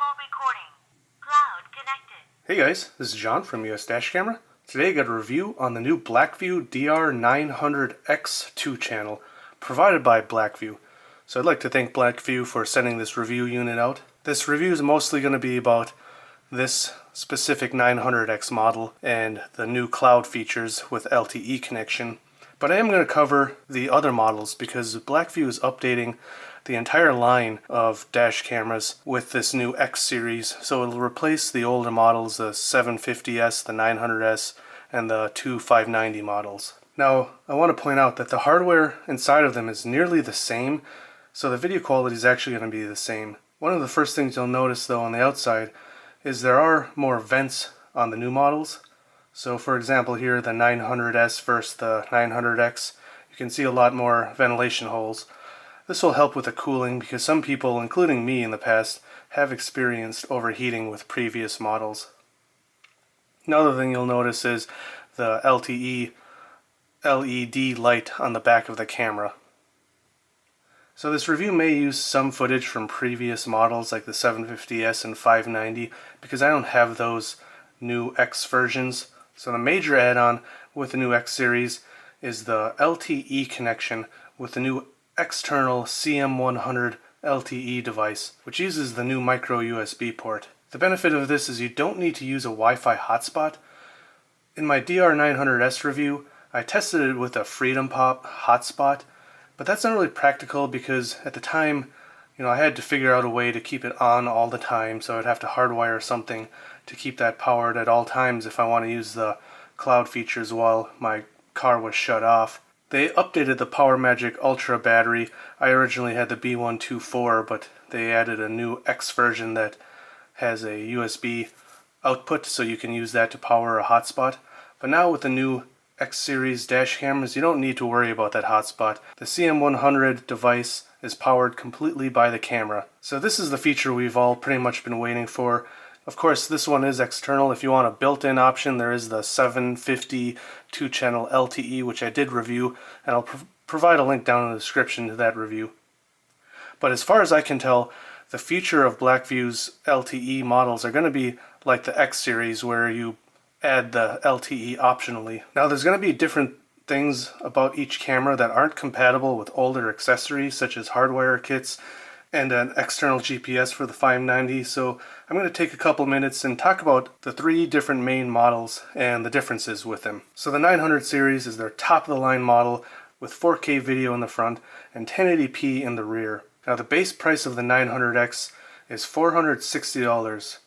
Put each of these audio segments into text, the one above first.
Normal recording. Cloud connected. Hey guys, this is John from US Dash Camera. Today I got a review on the new Blackvue DR900X-2 channel provided by Blackvue. So I'd like to thank Blackvue for sending this review unit out. This review is mostly going to be about this specific 900X model and the new cloud features with LTE connection. But I am going to cover the other models because Blackvue is updating the entire line of dash cameras with this new X series. So it'll replace the older models, the 750S, the 900S, and the 2590 models. Now, I want to point out that the hardware inside of them is nearly the same, so the video quality is actually going to be the same. One of the first things you'll notice though on the outside is there are more vents on the new models. So for example here, the 900S versus the 900X, you can see a lot more ventilation holes. This will help with the cooling because some people, including me in the past, have experienced overheating with previous models. Another thing you'll notice is the LTE LED light on the back of the camera. So this review may use some footage from previous models like the 750S and 590 because I don't have those new X versions. So the major add-on with the new X series is the LTE connection with the new external CM100 LTE device, which uses the new micro USB port. The benefit of this is you don't need to use a Wi-Fi hotspot. In my DR900S review, I tested it with a Freedom Pop hotspot, but that's not really practical because at the time, I had to figure out a way to keep it on all the time, so I'd have to hardwire something to keep that powered at all times if I want to use the cloud features while my car was shut off. They updated the PowerMagic Ultra battery. I originally had the B124, but they added a new X version that has a USB output, so you can use that to power a hotspot. But now with the new X series dash cameras, you don't need to worry about that hotspot. The CM100 device is powered completely by the camera. So this is the feature we've all pretty much been waiting for. Of course, this one is external. If you want a built-in option, there is the 750 2-channel LTE, which I did review, and I'll provide a link down in the description to that review. But as far as I can tell, the future of Blackvue's LTE models are going to be like the X series, where you add the LTE optionally. Now, there's going to be different things about each camera that aren't compatible with older accessories, such as hardwire kits and an external GPS for the 590, so I'm going to take a couple minutes and talk about the three different main models and the differences with them. So the 900 series is their top-of-the-line model with 4K video in the front and 1080p in the rear. Now the base price of the 900X is $460,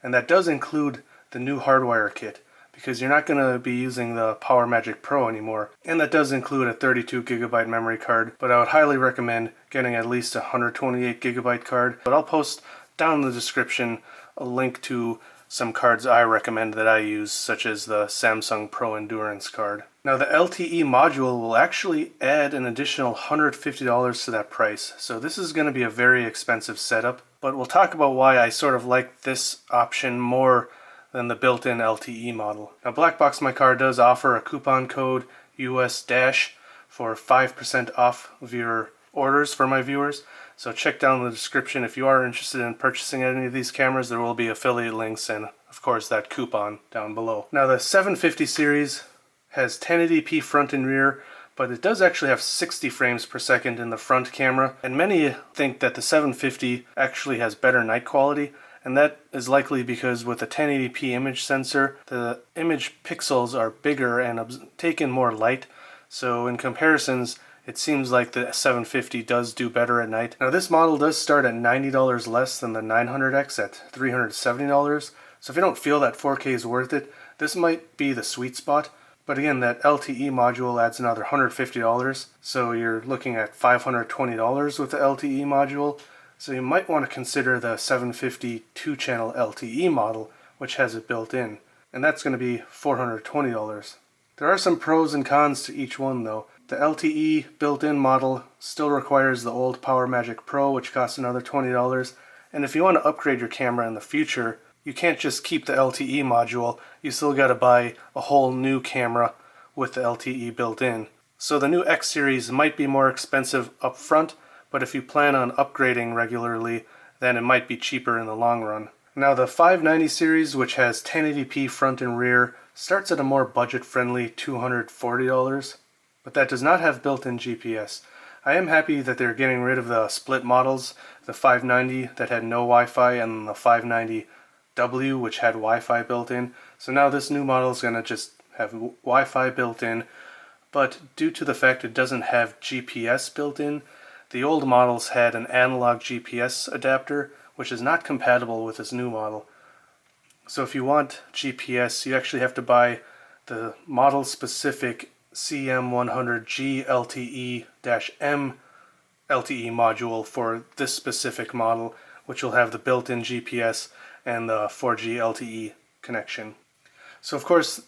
and that does include the new Hardwire Kit, because you're not going to be using the PowerMagic Pro anymore. And that does include a 32GB memory card, but I would highly recommend getting at least a 128GB card. But I'll post down in the description a link to some cards I recommend that I use, such as the Samsung Pro Endurance card. Now the LTE module will actually add an additional $150 to that price, so this is going to be a very expensive setup. But we'll talk about why I sort of like this option more than the built-in LTE model. Now Blackboxmycar does offer a coupon code US Dash for 5% off of your orders for my viewers, so check down in the description if you are interested in purchasing any of these cameras. There will be affiliate links and of course that coupon down below. Now the 750 series has 1080p front and rear, but it does actually have 60 frames per second in the front camera, and many think that the 750 actually has better night quality. And that is likely because with a 1080p image sensor, the image pixels are bigger and take in more light. So in comparisons, it seems like the 750 does do better at night. Now this model does start at $90 less than the 900X at $370. So if you don't feel that 4K is worth it, this might be the sweet spot. But again, that LTE module adds another $150. So you're looking at $520 with the LTE module. So you might want to consider the 750 2-channel LTE model, which has it built in, and that's going to be $420. There are some pros and cons to each one though. The LTE built-in model still requires the old PowerMagic Pro, which costs another $20, and if you want to upgrade your camera in the future, you can't just keep the LTE module, you still got to buy a whole new camera with the LTE built in. So the new X series might be more expensive up front, but if you plan on upgrading regularly, then it might be cheaper in the long run. Now the 590 series, which has 1080p front and rear, starts at a more budget-friendly $240, but that does not have built-in GPS. I am happy that they're getting rid of the split models, the 590 that had no Wi-Fi and the 590W which had Wi-Fi built in. So now this new model is going to just have Wi-Fi built in, but due to the fact it doesn't have GPS built in, the old models had an analog GPS adapter, which is not compatible with this new model. So if you want GPS, you actually have to buy the model-specific CM100G LTE-M LTE module for this specific model, which will have the built-in GPS and the 4G LTE connection. So of course,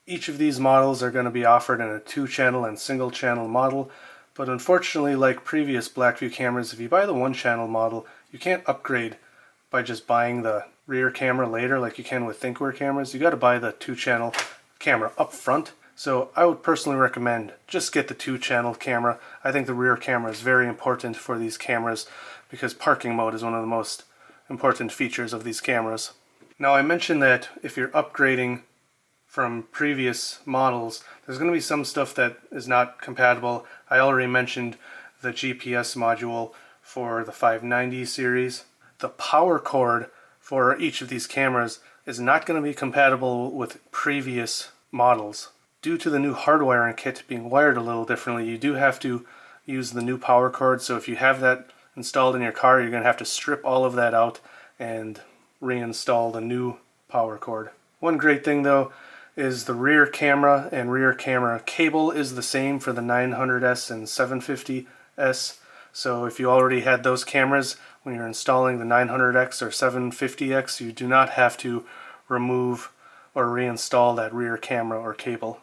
each of these models are going to be offered in a 2-channel and single-channel model, but unfortunately, like previous Blackvue cameras, if you buy the 1-channel model, you can't upgrade by just buying the rear camera later like you can with Thinkware cameras. You got to buy the 2-channel camera up front. So I would personally recommend just get the 2-channel camera. I think the rear camera is very important for these cameras because parking mode is one of the most important features of these cameras. Now I mentioned that if you're upgrading from previous models, there's going to be some stuff that is not compatible. I already mentioned the GPS module for the 590 series. The power cord for each of these cameras is not going to be compatible with previous models. Due to the new hardwiring kit being wired a little differently, you do have to use the new power cord. So if you have that installed in your car, you're going to have to strip all of that out and reinstall the new power cord. One great thing though is the rear camera and rear camera cable is the same for the 900S and 750S. So if you already had those cameras when you're installing the 900X or 750X, you do not have to remove or reinstall that rear camera or cable.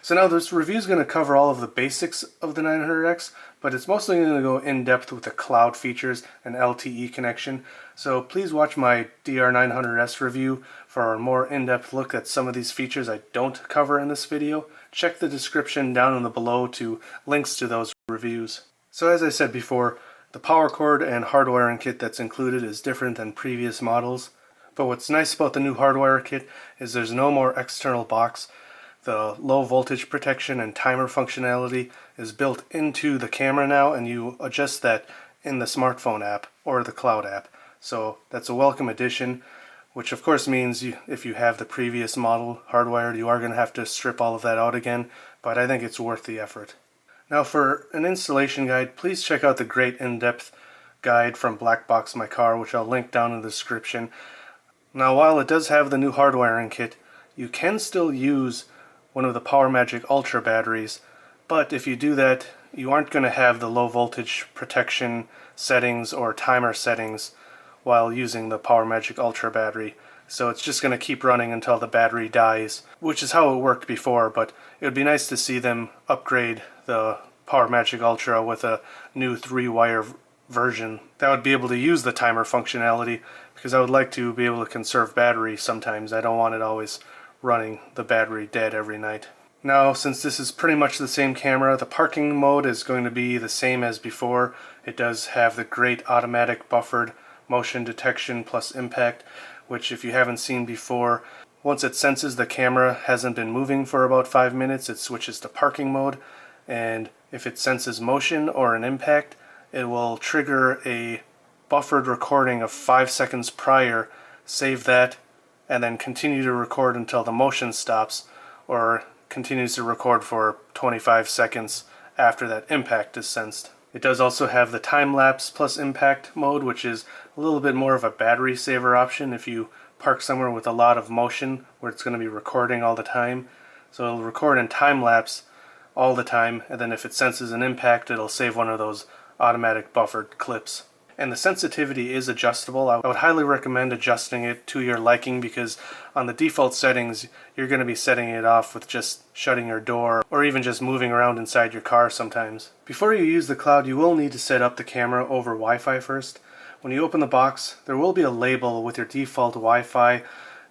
So now this review is going to cover all of the basics of the 900X, but it's mostly going to go in depth with the cloud features and LTE connection. So please watch my DR900S review for a more in-depth look at some of these features I don't cover in this video. Check the description down in the below to links to those reviews. So as I said before, the power cord and hardwiring kit that's included is different than previous models. But what's nice about the new hardwire kit is there's no more external box. The low voltage protection and timer functionality is built into the camera now, and you adjust that in the smartphone app or the cloud app. So that's a welcome addition, which of course means if you have the previous model hardwired, you are going to have to strip all of that out again, but I think it's worth the effort. Now for an installation guide, please check out the great in-depth guide from Blackboxmycar, which I'll link down in the description. Now while it does have the new hardwiring kit, you can still use one of the PowerMagic Ultra batteries, but if you do that, you aren't going to have the low voltage protection settings or timer settings while using the PowerMagic Ultra battery. So it's just going to keep running until the battery dies, which is how it worked before, but it would be nice to see them upgrade the PowerMagic Ultra with a new 3-wire version that would be able to use the timer functionality, because I would like to be able to conserve battery sometimes. I don't want it always running the battery dead every night. Now, since this is pretty much the same camera, the parking mode is going to be the same as before. It does have the great automatic buffered motion detection plus impact, which if you haven't seen before, once it senses the camera hasn't been moving for about 5 minutes, it switches to parking mode, and if it senses motion or an impact, it will trigger a buffered recording of 5 seconds prior, save that, and then continue to record until the motion stops, or continues to record for 25 seconds after that impact is sensed. It does also have the time-lapse plus impact mode, which is a little bit more of a battery saver option if you park somewhere with a lot of motion where it's going to be recording all the time. So it'll record in time-lapse all the time, and then if it senses an impact, it'll save one of those automatic buffered clips. And the sensitivity is adjustable. I would highly recommend adjusting it to your liking, because on the default settings you're going to be setting it off with just shutting your door or even just moving around inside your car sometimes. Before you use the cloud, you will need to set up the camera over Wi-Fi first. When you open the box, there will be a label with your default Wi-Fi,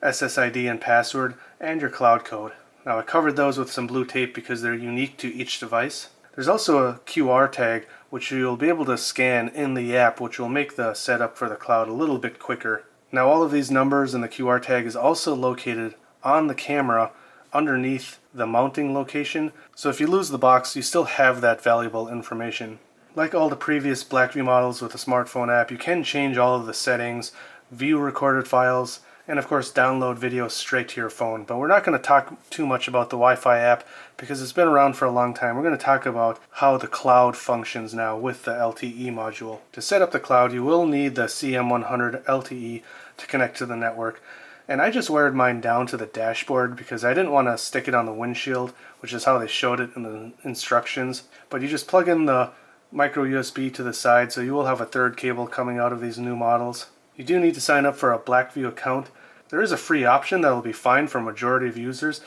SSID and password, and your cloud code. Now I covered those with some blue tape because they're unique to each device. There's also a QR tag which you'll be able to scan in the app, which will make the setup for the cloud a little bit quicker. Now all of these numbers and the QR tag is also located on the camera underneath the mounting location, so if you lose the box, you still have that valuable information. Like all the previous Blackvue models with a smartphone app, you can change all of the settings, view recorded files, and of course download videos straight to your phone. But we're not going to talk too much about the Wi-Fi app because it's been around for a long time. We're going to talk about how the cloud functions now with the LTE module. To set up the cloud, you will need the CM100 LTE to connect to the network. And I just wired mine down to the dashboard because I didn't want to stick it on the windshield, which is how they showed it in the instructions. But you just plug in the micro USB to the side, so you will have a third cable coming out of these new models. You do need to sign up for a Blackvue account. There is a free option that will be fine for a majority of users,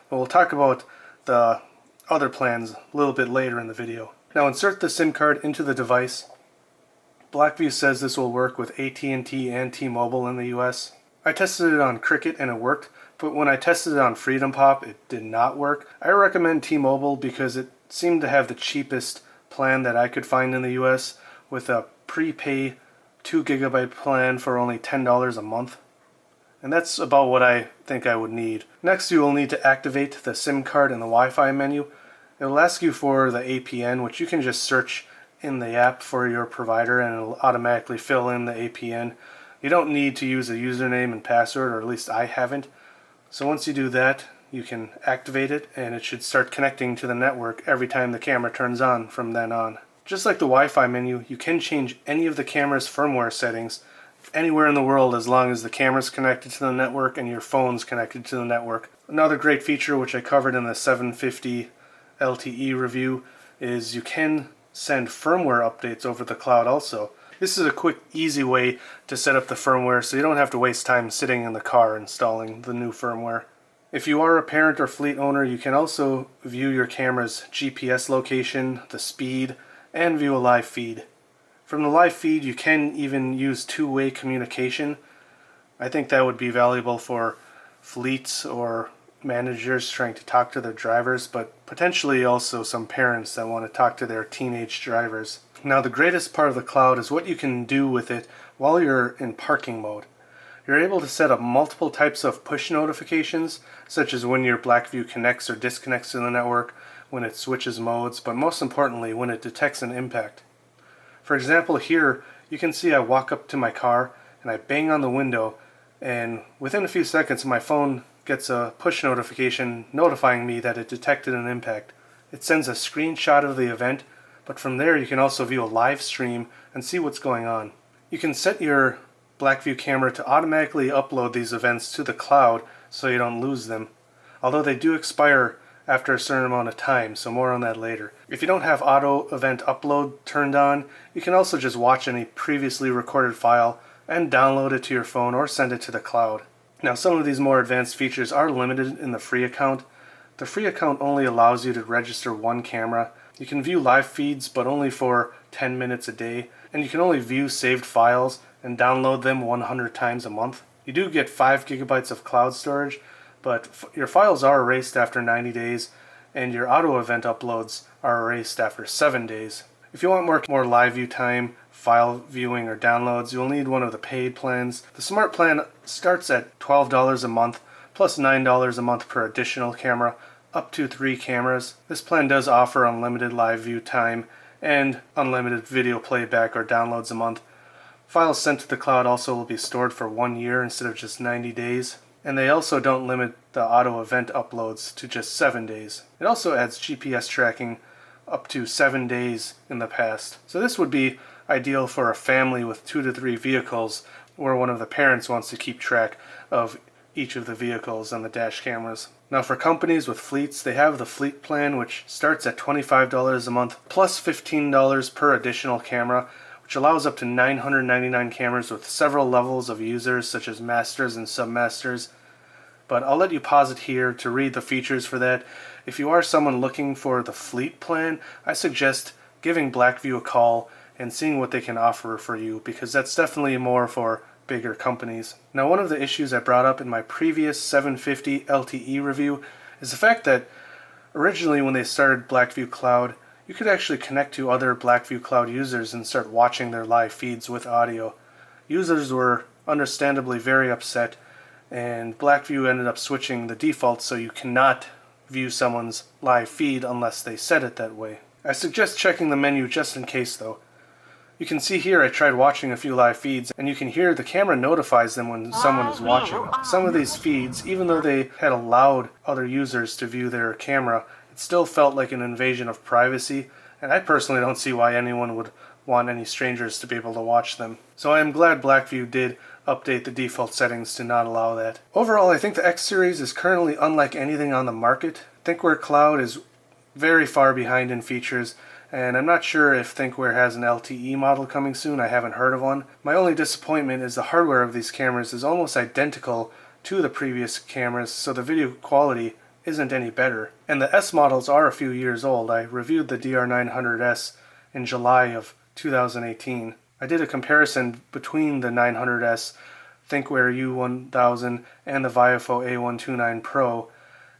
but we'll talk about the other plans a little bit later in the video. Now insert the SIM card into the device. Blackvue says this will work with AT&T and T-Mobile in the US. I tested it on Cricket and it worked, but when I tested it on Freedom Pop it did not work. I recommend T-Mobile because it seemed to have the cheapest plan that I could find in the US with a prepay 2 GB plan for only $10 a month. And that's about what I think I would need. Next, you will need to activate the SIM card in the Wi-Fi menu. It will ask you for the APN, which you can just search in the app for your provider and it will automatically fill in the APN. You don't need to use a username and password, or at least I haven't. So once you do that, you can activate it and it should start connecting to the network every time the camera turns on from then on. Just like the Wi-Fi menu, you can change any of the camera's firmware settings anywhere in the world as long as the camera's connected to the network and your phone's connected to the network. Another great feature which I covered in the 750 LTE review is you can send firmware updates over the cloud also. This is a quick, easy way to set up the firmware so you don't have to waste time sitting in the car installing the new firmware. If you are a parent or fleet owner, you can also view your camera's GPS location, the speed, and view a live feed. From the live feed you can even use two-way communication. I think that would be valuable for fleets or managers trying to talk to their drivers, but potentially also some parents that want to talk to their teenage drivers. Now the greatest part of the cloud is what you can do with it while you're in parking mode. You're able to set up multiple types of push notifications, such as when your Blackvue connects or disconnects to the network, when it switches modes, but most importantly when it detects an impact. For example, here you can see I walk up to my car and I bang on the window, and within a few seconds my phone gets a push notification notifying me that it detected an impact. It sends a screenshot of the event, but from there you can also view a live stream and see what's going on. You can set your Blackvue camera to automatically upload these events to the cloud so you don't lose them, although they do expire after a certain amount of time, so more on that later. If you don't have auto event upload turned on, you can also just watch any previously recorded file and download it to your phone or send it to the cloud. Now some of these more advanced features are limited in the free account. The free account only allows you to register one camera. You can view live feeds but only for 10 minutes a day, and you can only view saved files and download them 100 times a month. You do get 5 GB of cloud storage, but your files are erased after 90 days and your auto event uploads are erased after 7 days. If you want more live view time, file viewing, or downloads, you'll need one of the paid plans. The Smart plan starts at $12 a month plus $9 a month per additional camera, up to 3 cameras. This plan does offer unlimited live view time and unlimited video playback or downloads a month. Files sent to the cloud also will be stored for 1 year instead of just 90 days. And they also don't limit the auto event uploads to just 7 days. It also adds GPS tracking up to 7 days in the past. So this would be ideal for a family with 2 to 3 vehicles where one of the parents wants to keep track of each of the vehicles and the dash cameras. Now for companies with fleets, they have the fleet plan, which starts at $25 a month plus $15 per additional camera, which allows up to 999 cameras with several levels of users such as masters and submasters. But I'll let you pause it here to read the features for that. If you are someone looking for the fleet plan, I suggest giving Blackvue a call and seeing what they can offer for you, because that's definitely more for bigger companies. Now one of the issues I brought up in my previous 750 LTE review is the fact that originally when they started Blackvue Cloud, you could actually connect to other Blackvue Cloud users and start watching their live feeds with audio. Users were understandably very upset, and Blackvue ended up switching the default so you cannot view someone's live feed unless they set it that way. I suggest checking the menu just in case though. You can see here I tried watching a few live feeds, and you can hear the camera notifies them when someone is watching. Some of these feeds, even though they had allowed other users to view their camera, it still felt like an invasion of privacy, and I personally don't see why anyone would want any strangers to be able to watch them. So I am glad Blackvue did update the default settings to not allow that. Overall, I think the X series is currently unlike anything on the market. Thinkware Cloud is very far behind in features, and I'm not sure if Thinkware has an LTE model coming soon. I haven't heard of one. My only disappointment is the hardware of these cameras is almost identical to the previous cameras, so the video quality isn't any better. And the S models are a few years old. I reviewed the DR900S in July of 2018. I did a comparison between the 900S, Thinkware U1000, and the Viofo A129 Pro,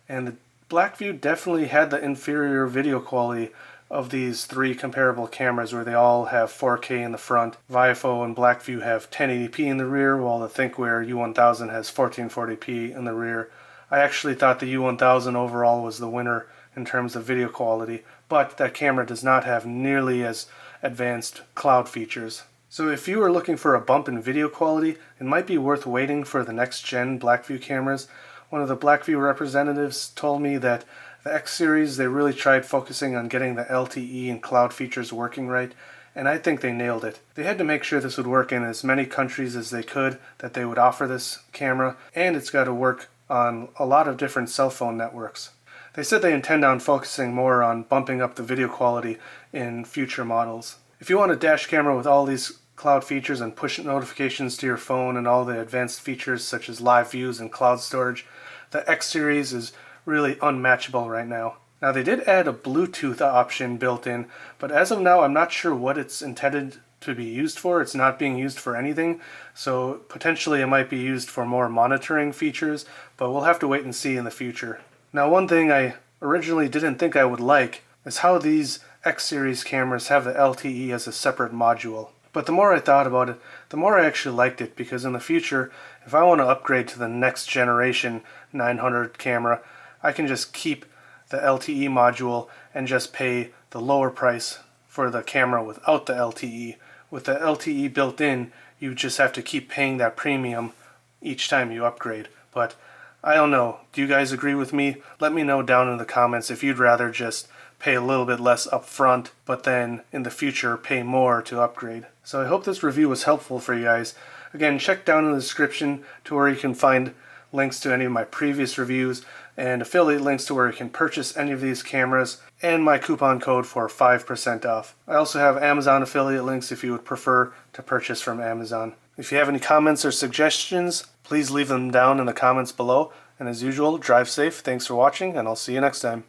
and the Blackvue definitely had the inferior video quality of these three comparable cameras, where they all have 4K in the front. Viofo and Blackvue have 1080p in the rear, while the Thinkware U1000 has 1440p in the rear. I actually thought the U1000 overall was the winner in terms of video quality, but that camera does not have nearly as advanced cloud features. So if you are looking for a bump in video quality, it might be worth waiting for the next gen Blackvue cameras. One of the Blackvue representatives told me that the X series, they really tried focusing on getting the LTE and cloud features working right, and I think they nailed it. They had to make sure this would work in as many countries as they could that they would offer this camera, and it's got to work on a lot of different cell phone networks. They said they intend on focusing more on bumping up the video quality in future models. If you want a dash camera with all these cloud features and push notifications to your phone and all the advanced features such as live views and cloud storage, the X series is really unmatchable right now. Now they did add a Bluetooth option built in, but as of now I'm not sure what it's intended to be used for. It's not being used for anything, so potentially it might be used for more monitoring features, but we'll have to wait and see in the future. Now one thing I originally didn't think I would like is how these X series cameras have the LTE as a separate module. But the more I thought about it, the more I actually liked it, because in the future, if I want to upgrade to the next generation 900 camera, I can just keep the LTE module and just pay the lower price for the camera without the LTE. With the LTE built in, you just have to keep paying that premium each time you upgrade. But I don't know, do you guys agree with me? Let me know down in the comments if you'd rather just pay a little bit less up front, but then in the future pay more to upgrade. So I hope this review was helpful for you guys. Again, check down in the description to where you can find links to any of my previous reviews and affiliate links to where you can purchase any of these cameras, and my coupon code for 5% off. I also have Amazon affiliate links if you would prefer to purchase from Amazon. If you have any comments or suggestions, please leave them down in the comments below. And as usual, drive safe, thanks for watching, and I'll see you next time.